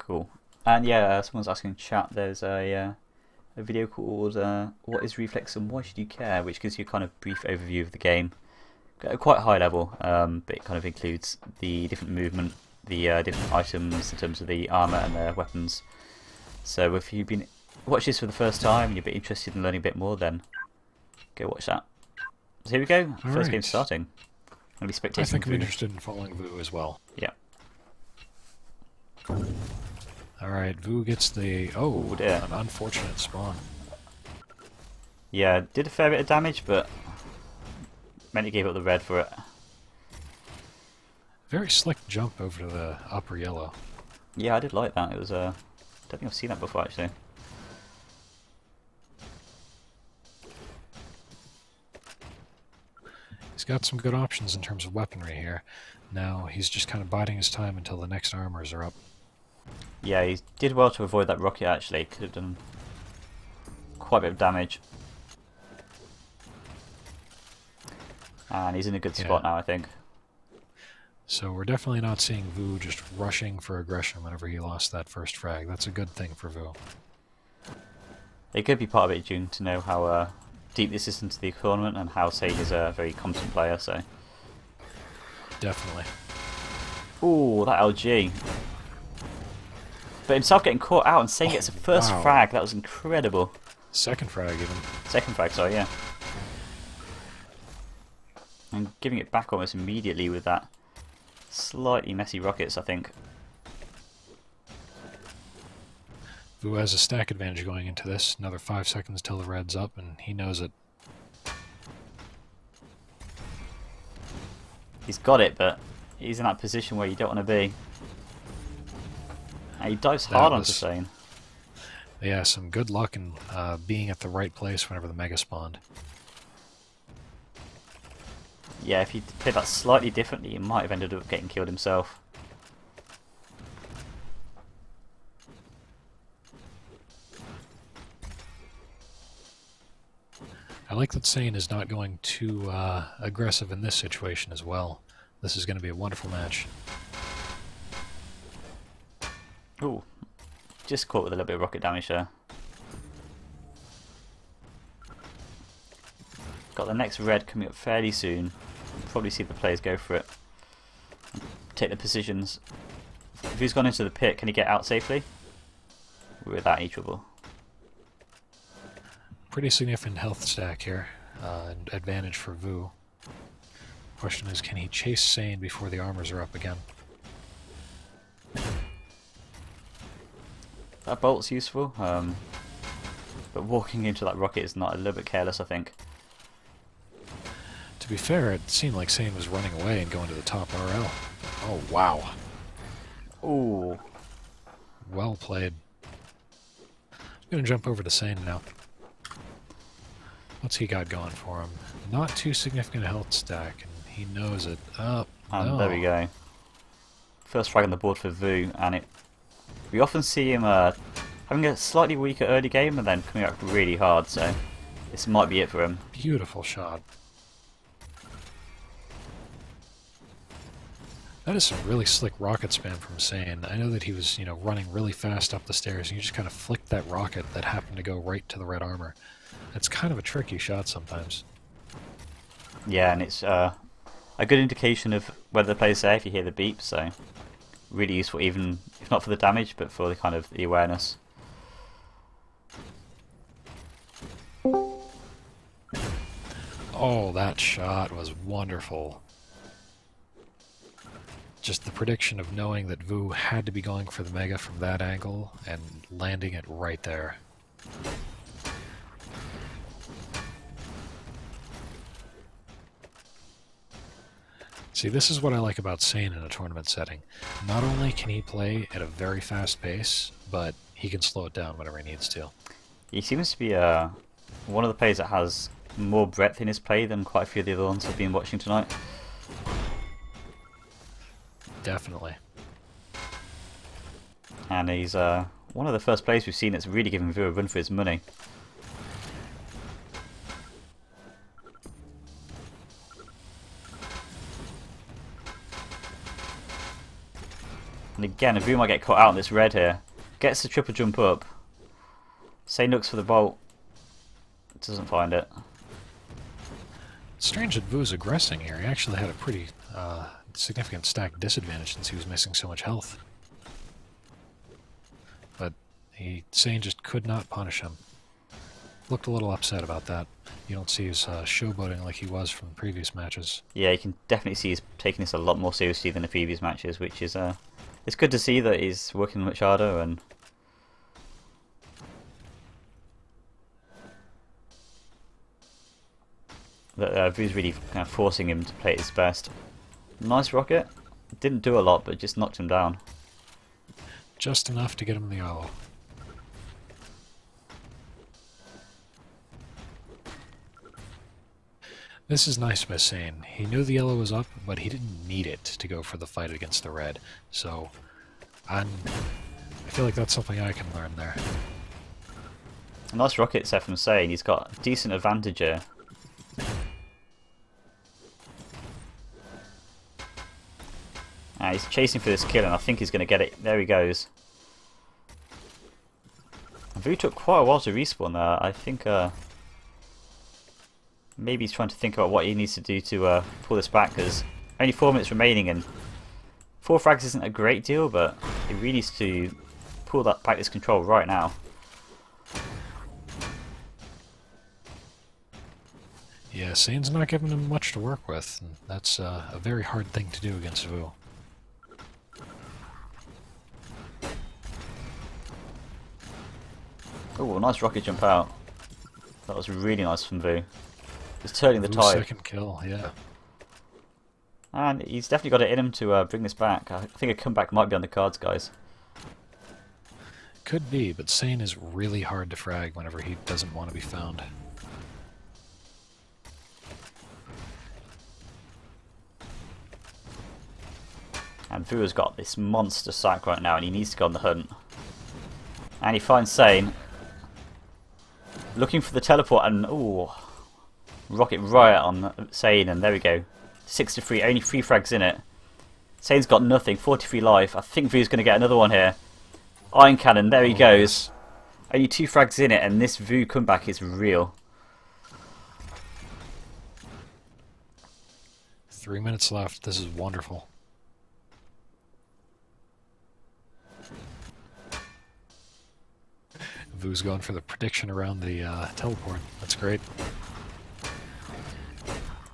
Cool. And yeah, someone's asking in chat. There's a video called "What is Reflex and Why Should You Care?" which gives you a kind of brief overview of the game, at a quite high level, but it kind of includes the different movement, the different items in terms of the armor and their weapons. So if you've been watch this for the first time and you're a bit interested in learning a bit more, then go watch that. So here we go. First game starting. I'll be spectating. I think I'm Vo0. interested in following Vo0 as well. Yeah. Alright, Vo0 gets the... Oh, dear. An unfortunate spawn. Yeah, did a fair bit of damage, but meant he gave up the red for it. Very slick jump over to the upper yellow. Yeah, I did like that. It was don't think I've seen that before actually. He's got some good options in terms of weaponry here. Now he's just kind of biding his time until the next armors are up. Yeah, he did well to avoid that rocket actually. Could have done quite a bit of damage. And he's in a good spot now, I think. So we're definitely not seeing Vo0 just rushing for aggression whenever he lost that first frag. That's a good thing for Vo0. It could be part of it, June, to know how deep this is into the tournament and how Sane is a very competent player. So Definitely. ooh, that LG. But himself getting caught out and Sane gets a first frag. That was incredible. Second frag even. Second frag, sorry, yeah. And giving it back almost immediately with that slightly messy rockets, I think. Vo0 has a stack advantage going into this. Another 5 seconds till the red's up, and he knows it. He's got it, but he's in that position where you don't want to be. And he dives hard onto Sane. Yeah, some good luck in being at the right place whenever the mega spawned. Yeah, if he played that slightly differently, he might have ended up getting killed himself. I like that Sane is not going too aggressive in this situation as well. This is going to be a wonderful match. Ooh, just caught with a little bit of rocket damage there. Got the next red coming up fairly soon. Probably see the players go for it. Take the positions. If he's gone into the pit, can he get out safely? Without any trouble. Pretty significant health stack here. And advantage for Vo0. Question is, can he chase Sane before the armors are up again? That bolt's useful, but walking into that rocket is not, a little bit careless, I think. To be fair, it seemed like Sane was running away and going to the top RL. Oh, wow. Ooh. Well played. I'm going to jump over to Sane now. What's he got going for him? Not too significant a health stack, and he knows it. Oh, no. There we go. First frag on the board for Vo0, and we often see him having a slightly weaker early game and then coming up really hard, so this might be it for him. Beautiful shot. That is some really slick rocket spam from Sane. I know that he was, running really fast up the stairs, and you just kind of flicked that rocket that happened to go right to the red armor. It's kind of a tricky shot sometimes. Yeah, and it's a good indication of whether the player's there if you hear the beep, so really useful, even if not for the damage, but for the kind of the awareness. Oh, that shot was wonderful. Just the prediction of knowing that Vo0 had to be going for the mega from that angle and landing it right there. See, this is what I like about Sane in a tournament setting. Not only can he play at a very fast pace, but he can slow it down whenever he needs to. He seems to be one of the players that has more breadth in his play than quite a few of the other ones I've been watching tonight. Definitely. And he's one of the first players we've seen that's really giving Vo0 a run for his money. And again, Vu might get caught out in this red here. Gets the triple jump up. Sane looks for the bolt. Doesn't find it. It's strange that Vu's aggressing here. He actually had a pretty significant stack disadvantage since he was missing so much health. But Sane just could not punish him. Looked a little upset about that. You don't see his showboating like he was from previous matches. Yeah, you can definitely see he's taking this a lot more seriously than the previous matches, which is it's good to see that he's working much harder and that Vu's really kind of forcing him to play at his best. Nice rocket. Didn't do a lot, but just knocked him down. Just enough to get him the yellow. This is nice by Sane. He knew the yellow was up, but he didn't need it to go for the fight against the red. So, I feel like that's something I can learn there. A nice rocket set from Sane. He's got a decent advantage here. He's chasing for this kill, and I think he's going to get it. There he goes. Vu took quite a while to respawn there. I think maybe he's trying to think about what he needs to do to pull this back, because only 4 minutes remaining, and 4 frags isn't a great deal, but he really needs to pull that back this control right now. Yeah, Sane's not giving him much to work with. And that's a very hard thing to do against Vu. Oh, nice rocket jump out. That was really nice from Vu. He's turning the Vu's tide. second kill, yeah. And he's definitely got it in him to bring this back. I think a comeback might be on the cards, guys. Could be, but Sane is really hard to frag whenever he doesn't want to be found. And Vu has got this monster sack right now, and he needs to go on the hunt. And he finds Sane. Looking for the teleport, and ooh, rocket right on Sane, and there we go. 6-3, only 3 frags in it. Sane's got nothing, 43 life. I think Vu's going to get another one here. Iron Cannon, there he goes. Only 2 frags in it, and this Vu comeback is real. 3 minutes left. This is wonderful. Vu's going for the prediction around the teleport. That's great.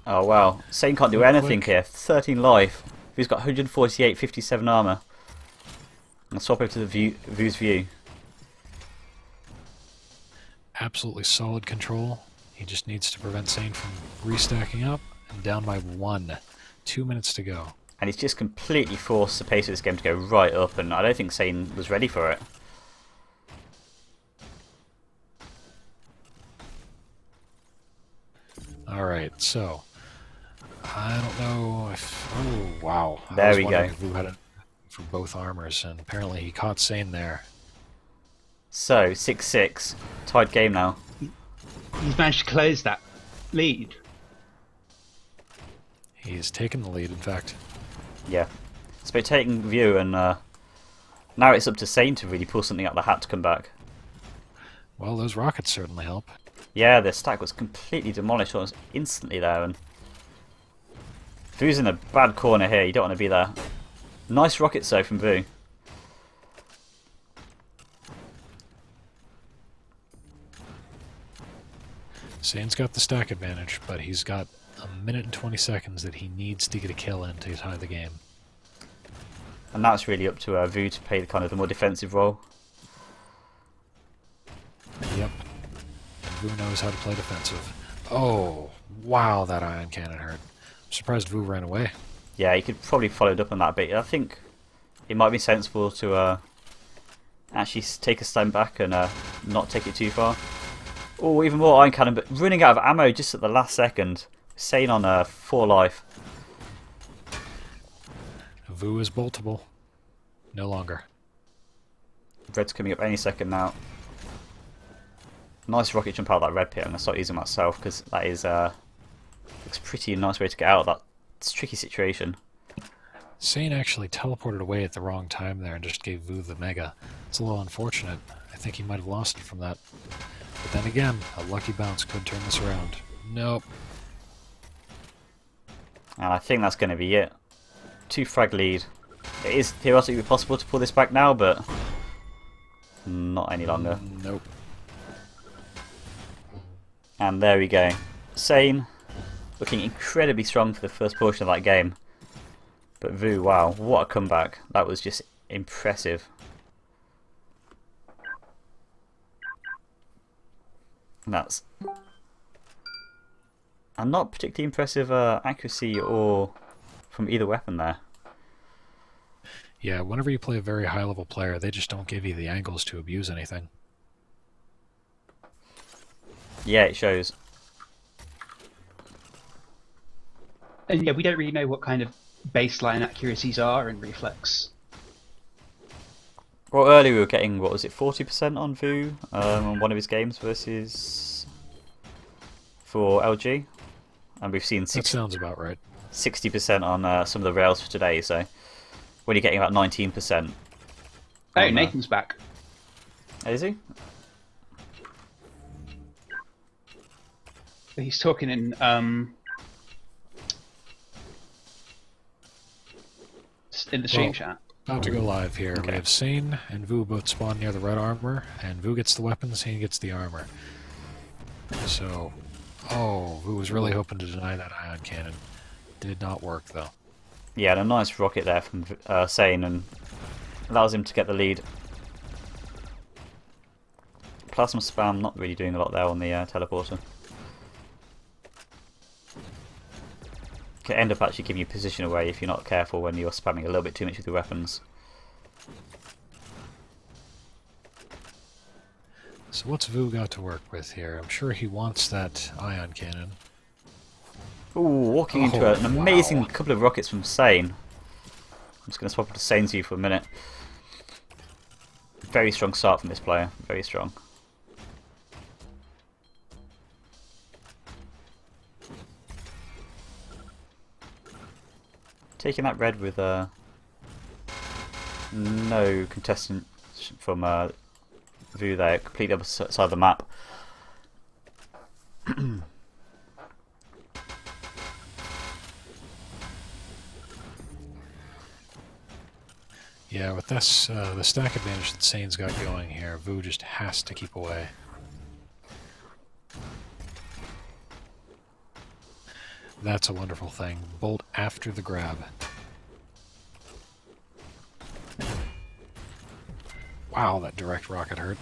Oh wow, Sane can't do anything here. 13 life. Vu's got 148, 57 armor. I'll swap over to the Vu's view. Absolutely solid control. He just needs to prevent Sane from restacking up. And down by 1. 2 minutes to go. And he's just completely forced the pace of this game to go right up, and I don't think Sane was ready for it. Alright, so I don't know if... Oh, wow. There we go. If Vu had it for both armors, and apparently he caught Sane there. So, 6-6. Tied game now. He's managed to close that lead. He's taken the lead, in fact. Yeah. It's about taking view, and now it's up to Sane to really pull something out of the hat to come back. Well, those rockets certainly help. Yeah, the stack was completely demolished almost instantly there, and Vu's in a bad corner here. You don't want to be there. Nice rockets though from Vu. Sane's got the stack advantage, but he's got 1 minute and 20 seconds that he needs to get a kill in to tie the game. And that's really up to Vu to play the kind of the more defensive role. Yep. And Vu knows how to play defensive. Oh, wow, that ion cannon hurt. I'm surprised Vu ran away. Yeah, he could probably followed up on that bit. I think it might be sensible to actually take a stand back and not take it too far. Oh, even more iron cannon, but running out of ammo just at the last second. Sane on 4 life. Vu is boltable. No longer. Red's coming up any second now. Nice rocket jump out of that red pit. I'm going to start using myself because that is looks pretty nice way to get out of that tricky situation. Sane actually teleported away at the wrong time there and just gave Vu the Mega. It's a little unfortunate. I think he might have lost it from that. But then again, a lucky bounce could turn this around. Nope. And I think that's going to be it. 2 frag lead. It is theoretically possible to pull this back now, but not any longer. Nope. And there we go. Sane looking incredibly strong for the first portion of that game. But Vu, wow, what a comeback. That was just impressive. And not particularly impressive accuracy or from either weapon there. Yeah, whenever you play a very high level player, they just don't give you the angles to abuse anything. Yeah, it shows. And yeah, we don't really know what kind of baseline accuracies are in Reflex. Well, earlier we were getting, what was it, 40% on Vu on one of his games versus for LG, and we've seen That sounds about right. 60% on some of the rails for today. So when you're getting about 19%. Oh, Nathan's back. Is he? He's talking in the stream chat. About to go live here. Okay. We have Sane and Vu both spawn near the red armor, and Vu gets the weapon, Sane gets the armor. So, oh, Vu was really hoping to deny that ion cannon. Did not work though. Yeah, and a nice rocket there from Sane, and allows him to get the lead. Plasma spam not really doing a lot there on the teleporter. Can end up actually giving you position away if you're not careful when you're spamming a little bit too much with your weapons. So what's Vu got to work with here? I'm sure he wants that ion cannon. Ooh, walking into an amazing couple of rockets from Sane. I'm just going to swap it to Sane's view for a minute. Very strong start from this player, very strong. Taking that red with no contestant from Vu there, completely other side of the map. Yeah, with this, the stack advantage that Sane's got going here, Vu just has to keep away. That's a wonderful thing. Bolt after the grab. Wow, that direct rocket hurt.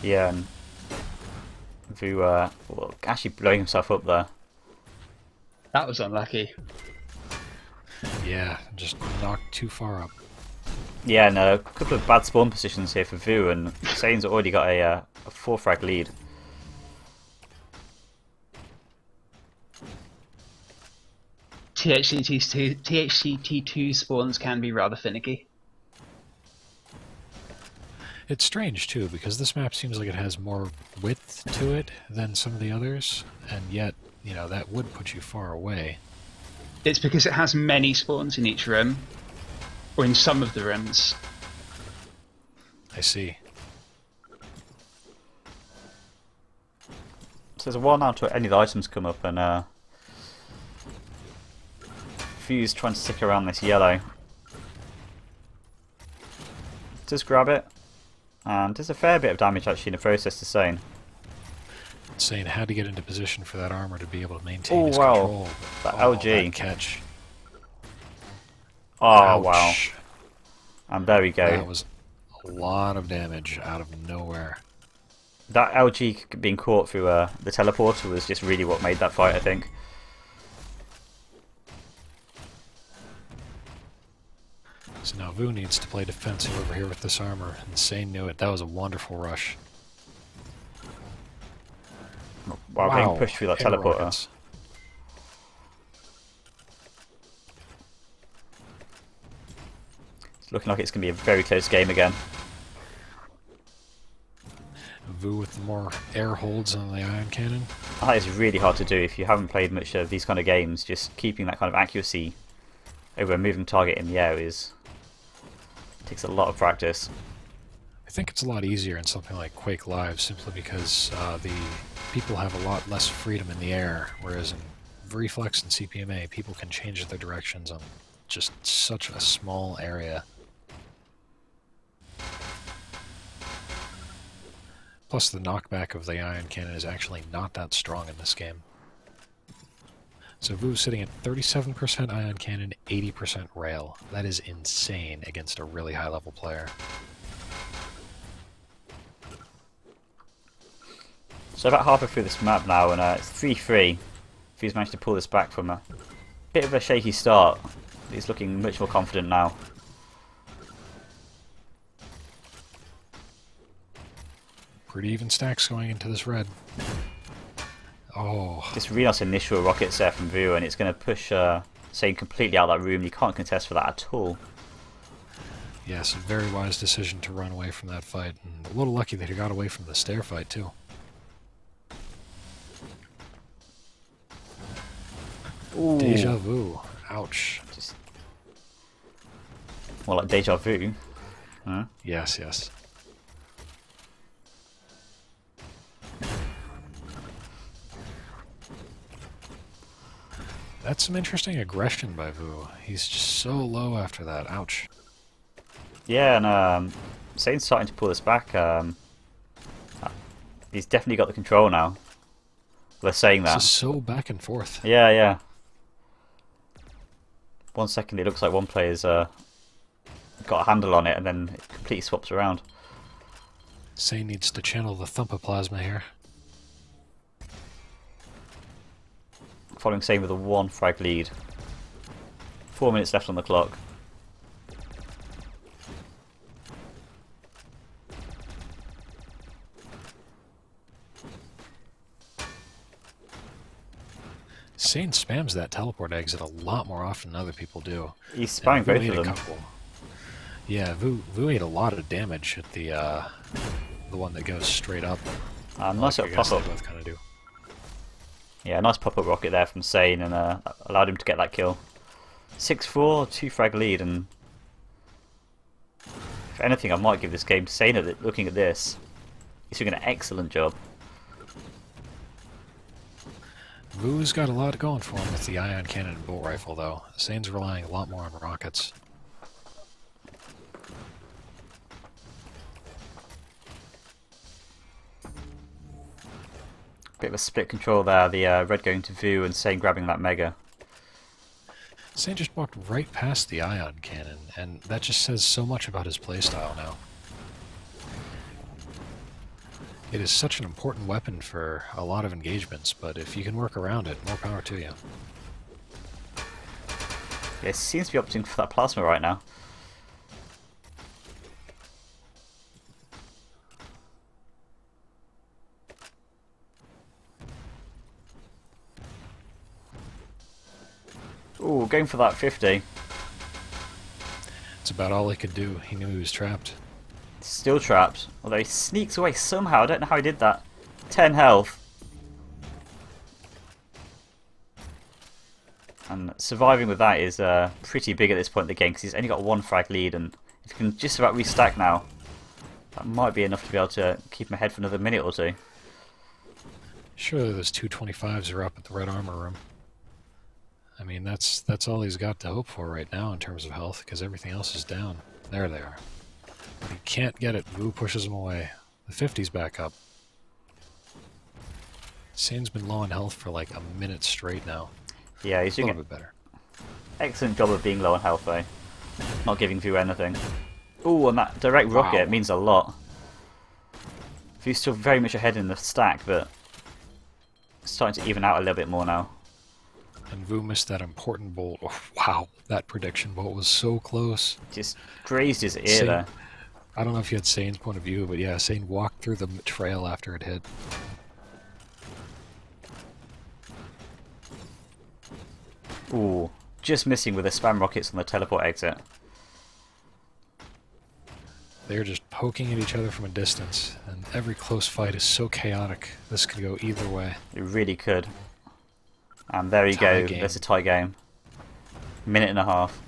Yeah, and Vu well, actually blowing himself up there. That was unlucky. Yeah, just knocked too far up. Yeah, and a couple of bad spawn positions here for Vu, and Sane's already got a 4 frag lead. THCT2 spawns can be rather finicky. It's strange, too, because this map seems like it has more width to it than some of the others, and yet, you know, that would put you far away. It's because it has many spawns in each room, or in some of the rooms. I see. So there's a while now till any of the items come up, and Vu's trying to stick around this yellow. Just grab it, and there's a fair bit of damage actually in the process to Sane. Sane had to get into position for that armor to be able to maintain his wow. control. That Oh, LG. that catch. Oh Ouch. wow. And there we go. That was a lot of damage out of nowhere. That LG being caught through the teleporter was just really what made that fight, I think. So now Vu needs to play defensive over here with this armor, and Sane knew it. That was a wonderful rush. While getting pushed through that air teleporter. rockets. It's looking like it's going to be a very close game again. Vu with the more air holds on the ion cannon. That is really hard to do if you haven't played much of these kind of games. Just keeping that kind of accuracy over a moving target in the air takes a lot of practice. I think it's a lot easier in something like Quake Live, simply because the people have a lot less freedom in the air, whereas in Reflex and CPMA, people can change their directions on just such a small area. Plus, the knockback of the ion cannon is actually not that strong in this game. So Vo's sitting at 37% ion cannon, 80% rail. That is insane against a really high-level player. So about halfway through this map now, and it's 3-3. Vo's managed to pull this back from a bit of a shaky start. He's looking much more confident now. Pretty even stacks going into this red. Oh. This really nice initial rockets there from Vo, and it's going to push Sane completely out of that room. You can't contest for that at all. Yes, a very wise decision to run away from that fight, and a little lucky that he got away from the stair fight too. Ooh. Deja vu. Ouch. Just more like deja vu. Huh? Yes, yes. That's some interesting aggression by Vo. He's just so low after that. Ouch. Yeah, and Sane's starting to pull this back. He's definitely got the control now. They're saying that. This is so back and forth. Yeah, yeah. 1 second it looks like one player's got a handle on it, and then it completely swaps around. Sane needs to channel the thumpoplasma here. Following Sane with a 1 frag lead. 4 minutes left on the clock. Sane spams that teleport exit a lot more often than other people do. He's spamming both ate of them. a couple. Yeah, Vo ate a lot of damage at the one that goes straight up. Nice little I guess pop-up. they both kind of do. Yeah, nice pop-up rocket there from Sane, and allowed him to get that kill. 6-4, 2 frag lead, and if anything, I might give this game to Sane. Looking at this, he's doing an excellent job. Vo's got a lot going for him with the ion cannon and bolt rifle, though. Sane's relying a lot more on rockets. Bit of a split control there, the red going to Vo and Sane grabbing that mega. Sane just walked right past the ion cannon, and that just says so much about his playstyle now. It is such an important weapon for a lot of engagements, but if you can work around it, more power to you. Yeah, it seems to be opting for that plasma right now. Ooh, going for that 50. It's about all he could do. He knew he was trapped. Still trapped, although he sneaks away somehow. I don't know how he did that. 10 health. And surviving with that is pretty big at this point in the game, because he's only got 1 frag lead, and if he can just about restack now, that might be enough to be able to keep him ahead for another minute or two. Surely those 225s are up at the red armor room. I mean, that's all he's got to hope for right now in terms of health, because everything else is down. There they are. He can't get it. Vo pushes him away. The 50's back up. Sane's been low on health for like a minute straight now. Yeah, he's A doing little an bit better. excellent job of being low on health though. Not giving Vo anything. Ooh, and that direct rocket means a lot. Vo's still very much ahead in the stack, but starting to even out a little bit more now. And Vo missed that important bolt. Oh, wow, that prediction bolt was so close. Just grazed his ear Sane, there. I don't know if you had Sane's point of view, but yeah, Sane walked through the trail after it hit. Ooh, just missing with the spam rockets on the teleport exit. They're just poking at each other from a distance, and every close fight is so chaotic. This could go either way. It really could. And there you Tie go, game. that's a tie game. Minute and a half.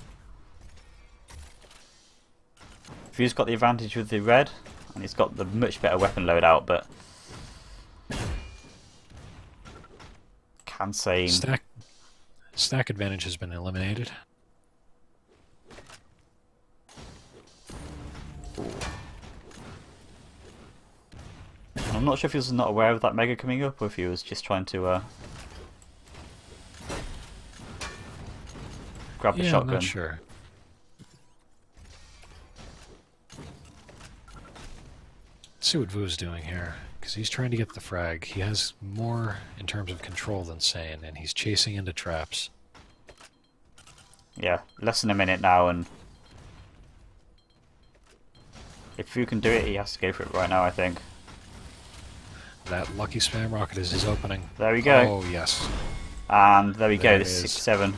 Vu's got the advantage with the red, and he's got the much better weapon loadout, but can sane. Stack advantage has been eliminated. I'm not sure if he was not aware of that mega coming up, or if he was just trying to grab the shotgun. I'm not sure. Let's see what Vu's doing here, because he's trying to get the frag. He has more in terms of control than Sane, and he's chasing into traps. Yeah, less than a minute now, and if Vu can do it, he has to go for it right now, I think. That lucky spam rocket is his opening. There we go. Oh, yes. And there we go, There this it is. 6-7.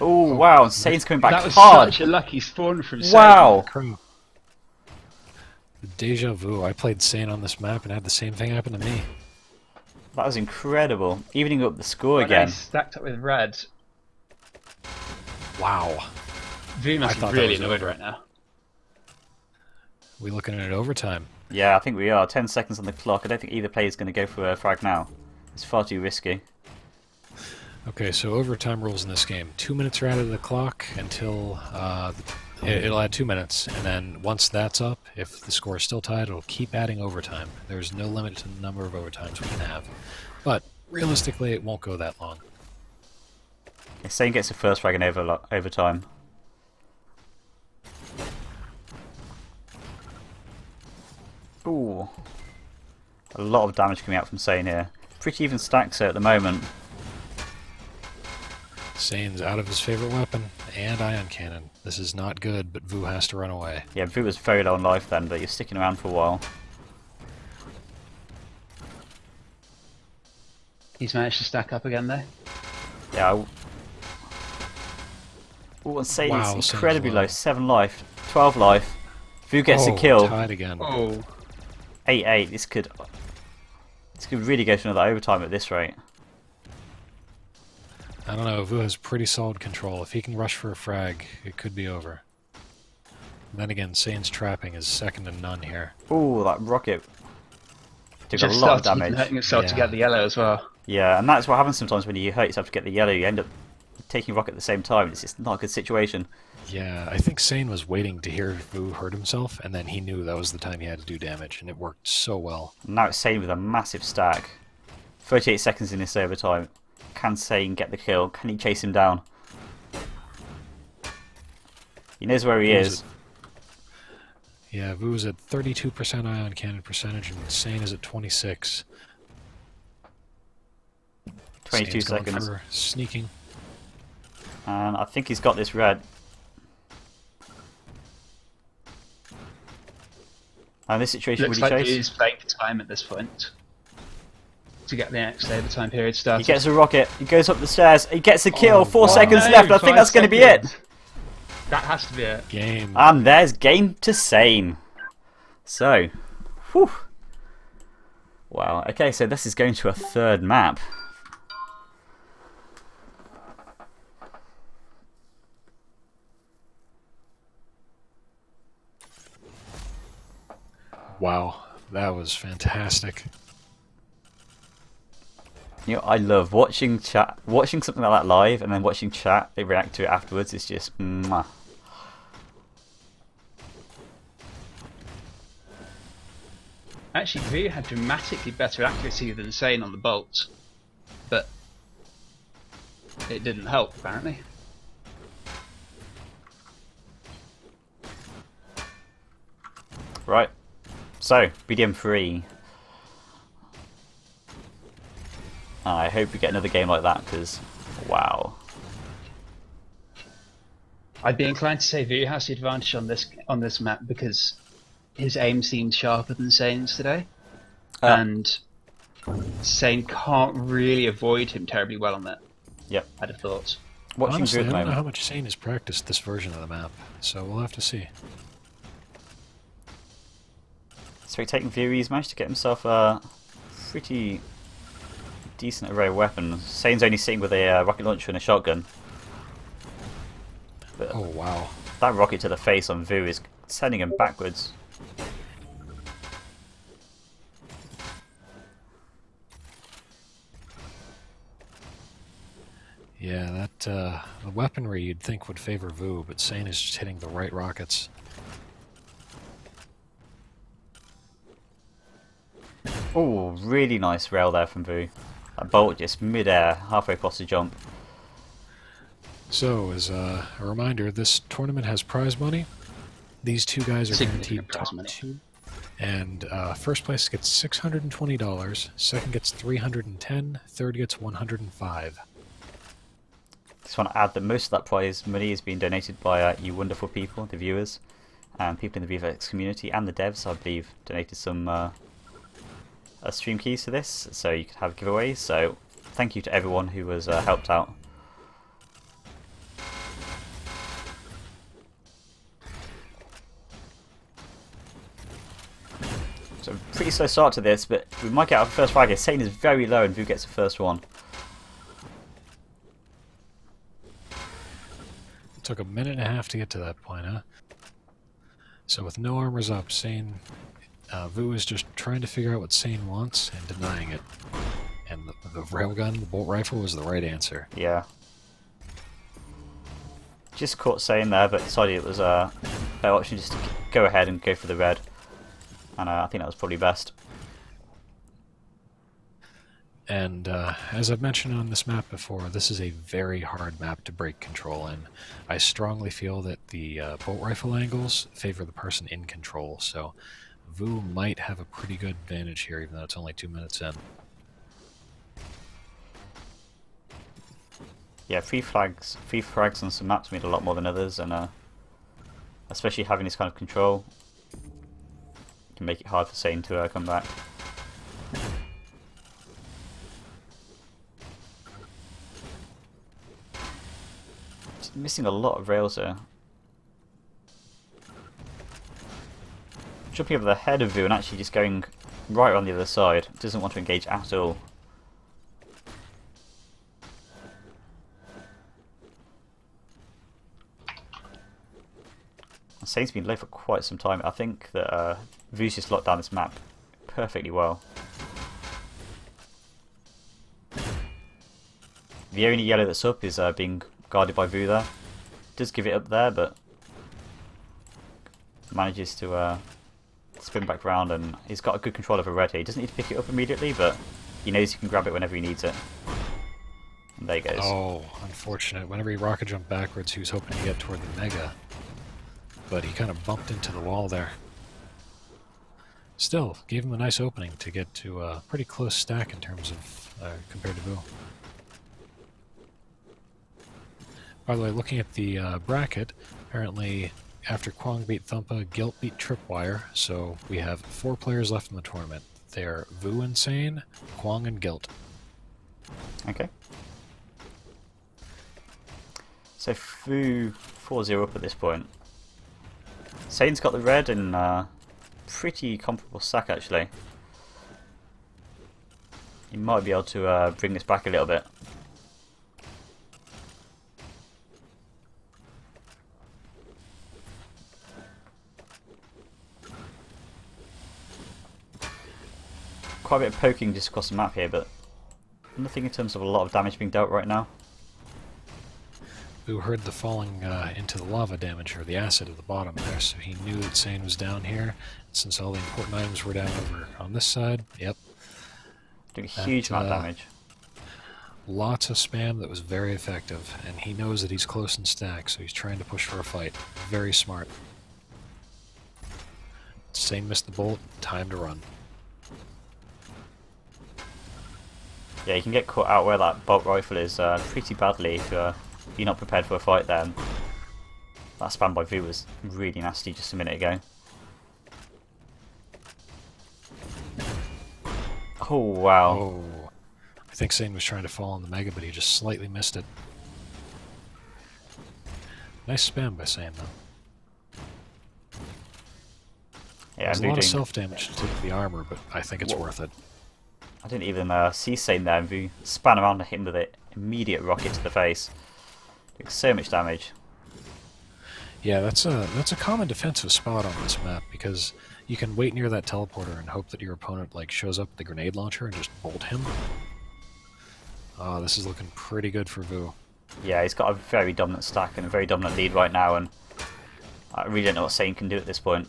Oh, wow, Sane's coming back That was hard. such a lucky spawn from Sane. Wow. Crow. Deja vu. I played Sane on this map and had the same thing happen to me. That was incredible. Evening up the score When again. I stacked up with red. Wow. V I must thought be that really was annoyed over. right now. We looking at overtime. Yeah, I think we are. 10 seconds on the clock. I don't think either player is going to go for a frag now. It's far too risky. Okay, so overtime rules in this game. 2 minutes are added to the clock until it'll add 2 minutes, and then once that's up, if the score is still tied, it'll keep adding overtime. There's no limit to the number of overtimes we can have, but realistically, it won't go that long. Okay, Sane gets the first frag in overtime. Ooh. A lot of damage coming out from Sane here. Pretty even stacks at the moment. Sane's out of his favorite weapon and ion cannon. This is not good, but Vu has to run away. Yeah, Vu was very low on life then, but you're sticking around for a while. He's managed to stack up again though. Yeah. Ooh, and Sane Wow, is Sane's incredibly low. low. 7 life, 12 life. Vu gets a kill. Tied again. Oh. 8-8. This could really go to another overtime at this rate. I don't know, Vu has pretty solid control. If he can rush for a frag, it could be over. And then again, Sane's trapping is second to none here. Ooh, that rocket took Just a lot of started damage. hurting himself to Yeah. get the yellow as well. Yeah, and that's what happens sometimes when you hurt yourself to get the yellow. You end up taking rocket at the same time. It's just not a good situation. Yeah, I think Sane was waiting to hear Vu hurt himself, and then he knew that was the time he had to do damage, and it worked so well. And now it's Sane with a massive stack. 38 seconds in this overtime. Can Sane get the kill? Can he chase him down? He knows where he is. Yeah, Vu is at 32% ion cannon percentage, and Sane is at 26. 22 Sane's going seconds. for sneaking. And I think he's got this red. And this situation, Looks will like he chase? he's playing for time at this point to get the next overtime period He started. gets a rocket. He goes up the stairs. He gets a kill. Oh, 4 wow. seconds No, left. I think 5 that's going to be it. seconds. That has to be it. Game. And there's game to Sane. So, whew. Wow. Okay, so this is going to a third map. Wow, that was fantastic. You know, I love watching chat, watching something like that live, and then watching chat. They react to it afterwards. It's just, mwah. Actually, V had dramatically better accuracy than Sane on the bolt, but it didn't help apparently. Right. So, BDM 3. I hope we get another game like that, because, wow. I'd be inclined to say V has the advantage on this map because his aim seemed sharper than Sane's today, and Sane can't really avoid him terribly well on that. Yep. I'd have thought. Watching Honestly, Vu at I the don't know how moment. much Sane has practiced this version of the map, so we'll have to see. So taking view, he's managed to get himself a pretty decent array of weapons. Sane's only sitting with a rocket launcher and a shotgun. But Oh wow. That rocket to the face on Vu is sending him backwards. Yeah, that the weaponry you'd think would favor Vu, but Sane is just hitting the right rockets. Oh, really nice rail there from Vu. That bolt just mid-air, halfway across the jump. So, as a reminder, this tournament has prize money. These two guys are guaranteed top two. And first place gets $620, second gets $310, third gets $105. Just want to add that most of that prize money is being donated by you wonderful people, the viewers, and people in the VFX community, and the devs, I believe, donated some stream keys to this, so you could have giveaways. So thank you to everyone who has helped out. So pretty slow start to this, but we might get our first frag here. Sane is very low and Vu gets the first one. Took a minute and a half to get to that point, huh? So with no armors up, Vu is just trying to figure out what Sane wants and denying it. And the railgun, the bolt rifle, was the right answer. Yeah. Just caught Sane there, but decided it was a better option just to go ahead and go for the red. And I think that was probably best. And as I've mentioned on this map before, this is a very hard map to break control in. I strongly feel that the bolt rifle angles favor the person in control, so Vu might have a pretty good advantage here, even though it's only 2 minutes in. Yeah, free frags on some maps mean a lot more than others, and especially having this kind of control can make it hard for Sane to come back. Just missing a lot of rails here. Jumping over the head of Vu and actually just going right on the other side. Doesn't want to engage at all. Sane's been low for quite some time. I think that Vu's just locked down this map perfectly well. The only yellow that's up is being guarded by Vu there. Does give it up there, but manages to spin back round, and he's got a good control over red here. He doesn't need to pick it up immediately, but he knows he can grab it whenever he needs it. And there he goes. Oh, unfortunate. Whenever he rocket jumped backwards, he was hoping to get toward the Mega. But he kind of bumped into the wall there. Still, gave him a nice opening to get to a pretty close stack in terms of compared to Vu. By the way, looking at the bracket, apparently after Kwong beat Thumpa, Gilt beat Tripwire, so we have 4 players left in the tournament. They're Vu and Sane, Kwong and Gilt. Okay. So Vu 4-0 up at this point. Sane's got the red and pretty comfortable stack actually. He might be able to bring this back a little bit. Quite a bit of poking just across the map here, but nothing in terms of a lot of damage being dealt right now. Who heard the falling into the lava damage, or the acid at the bottom there, so he knew that Sane was down here. Since all the important items were down over on this side, yep. Doing a huge amount of damage. Lots of spam that was very effective, and he knows that he's close in stack, so he's trying to push for a fight. Very smart. Sane missed the bolt, time to run. Yeah, you can get caught out where that bolt rifle is pretty badly if you're not prepared for a fight then. That spam by Vu was really nasty just a minute ago. Oh, wow. Oh, I think Sane was trying to fall on the Mega, but he just slightly missed it. Nice spam by Sane, though. Yeah, There's a lot of self-damage to take the armor, but I think it's worth it. I didn't even see Sane there, and Vu span around and hit him with an immediate rocket to the face. Doing so much damage. Yeah, that's a common defensive spot on this map because you can wait near that teleporter and hope that your opponent like shows up with the grenade launcher and just bolt him. Oh, this is looking pretty good for Vo. Yeah, he's got a very dominant stack and a very dominant lead right now, and I really don't know what Sane can do at this point.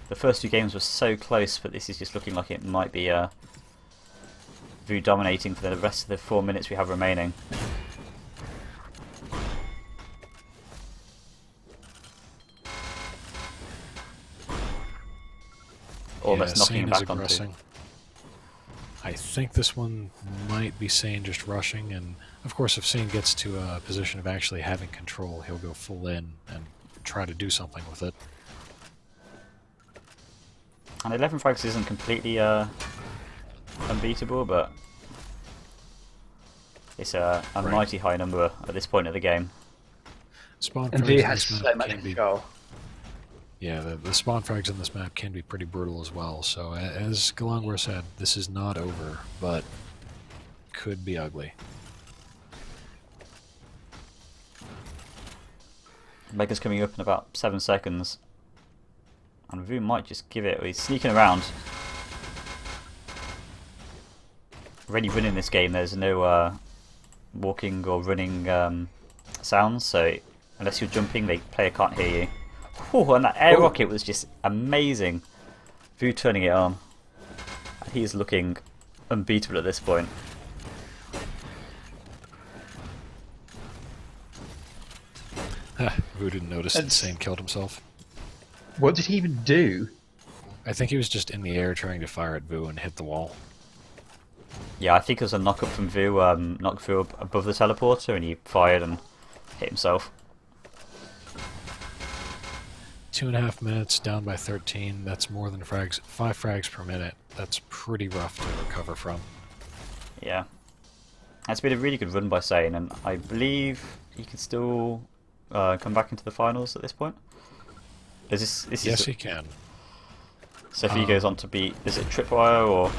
The first two games were so close, but this is just looking like it might be Vo dominating for the rest of the 4 minutes we have remaining. Almost knocking him back onto. I think this one might be Sane just rushing, and of course if Sane gets to a position of actually having control, he'll go full in and try to do something with it. And 11 frags isn't completely unbeatable, but it's a mighty high number at this point of the game. Spawn and Vo has so much control. Yeah, the spawn frags in this map can be pretty brutal as well, so as Galangor said, this is not over, but could be ugly. Mega's coming up in about 7 seconds. And Vo might just give it. He's sneaking around. Already winning this game, there's no walking or running sounds, so unless you're jumping, the player can't hear you. Oh, and that air rocket was just amazing. Vo turning it on. He's looking unbeatable at this point. Vo didn't notice that Sane killed himself. What did he even do? I think he was just in the air trying to fire at Vo and hit the wall. Yeah, I think it was a knock up from Vo, knocked Vo above the teleporter, and he fired and hit himself. 2.5 minutes, down by 13. That's more than frags. 5 frags per minute. That's pretty rough to recover from. Yeah. It's been a really good run by Sane, and I believe he can still come back into the finals at this point. Yes, he can. So if he goes on to beat, is it Tripwire or?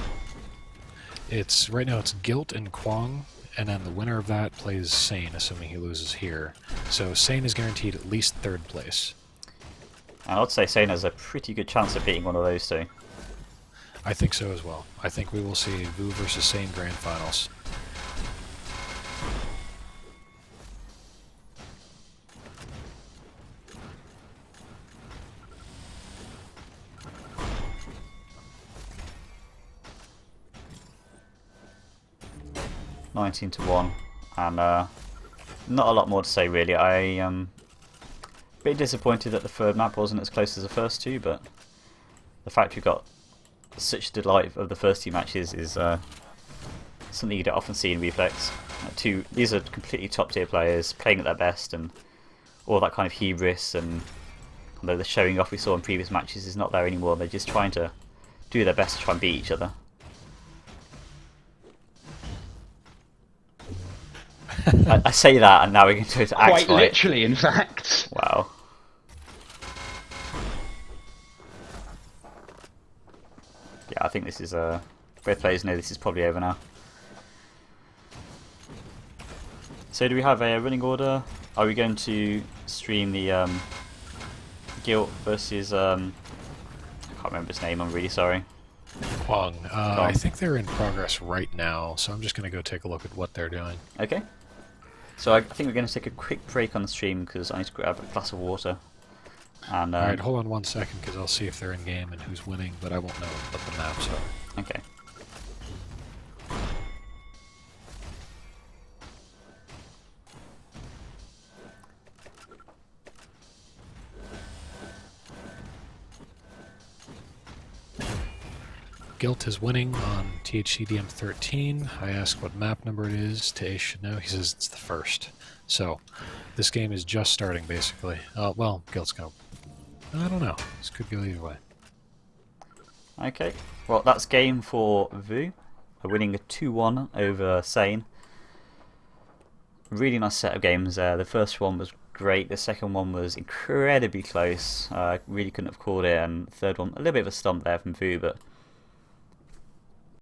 It's right now. It's Guilt and Kwong, and then the winner of that plays Sane, assuming he loses here. So Sane is guaranteed at least 3rd place. And I'd say Sane has a pretty good chance of beating one of those two. I think so as well. I think we will see Vo versus Sane Grand Finals. (19-1), and not a lot more to say really. I am a bit disappointed that the third map wasn't as close as the first two, but the fact we've got such delight of the first two matches is something you don't often see in Reflex. These are completely top tier players playing at their best, and all that kind of hubris, and although the showing off we saw in previous matches is not there anymore, they're just trying to do their best to try and beat each other. I say that, and now we're going to go to Axe Quite Fight. literally, in fact. Wow. Yeah, I think this is both players know this is probably over now. So do we have a running order? Are we going to stream the Guilt versus I can't remember his name, I'm really sorry. Kwong. I think they're in progress right now, so I'm just going to go take a look at what they're doing. Okay. So I think we're going to take a quick break on the stream because I need to grab a glass of water. And alright, hold on 1 second because I'll see if they're in game and who's winning, but I won't know what the maps are. Okay. Guilt is winning on THCDM 13. I asked what map number it is. Ace should know. He says it's the first. So, this game is just starting, basically. Well, Guilt's going to... I don't know. This could go either way. Okay. Well, that's game for Vo. We're winning a 2-1 over Sane. Really nice set of games there. The first one was great. The second one was incredibly close. Really couldn't have called it. And the third one, a little bit of a stump there from Vo, but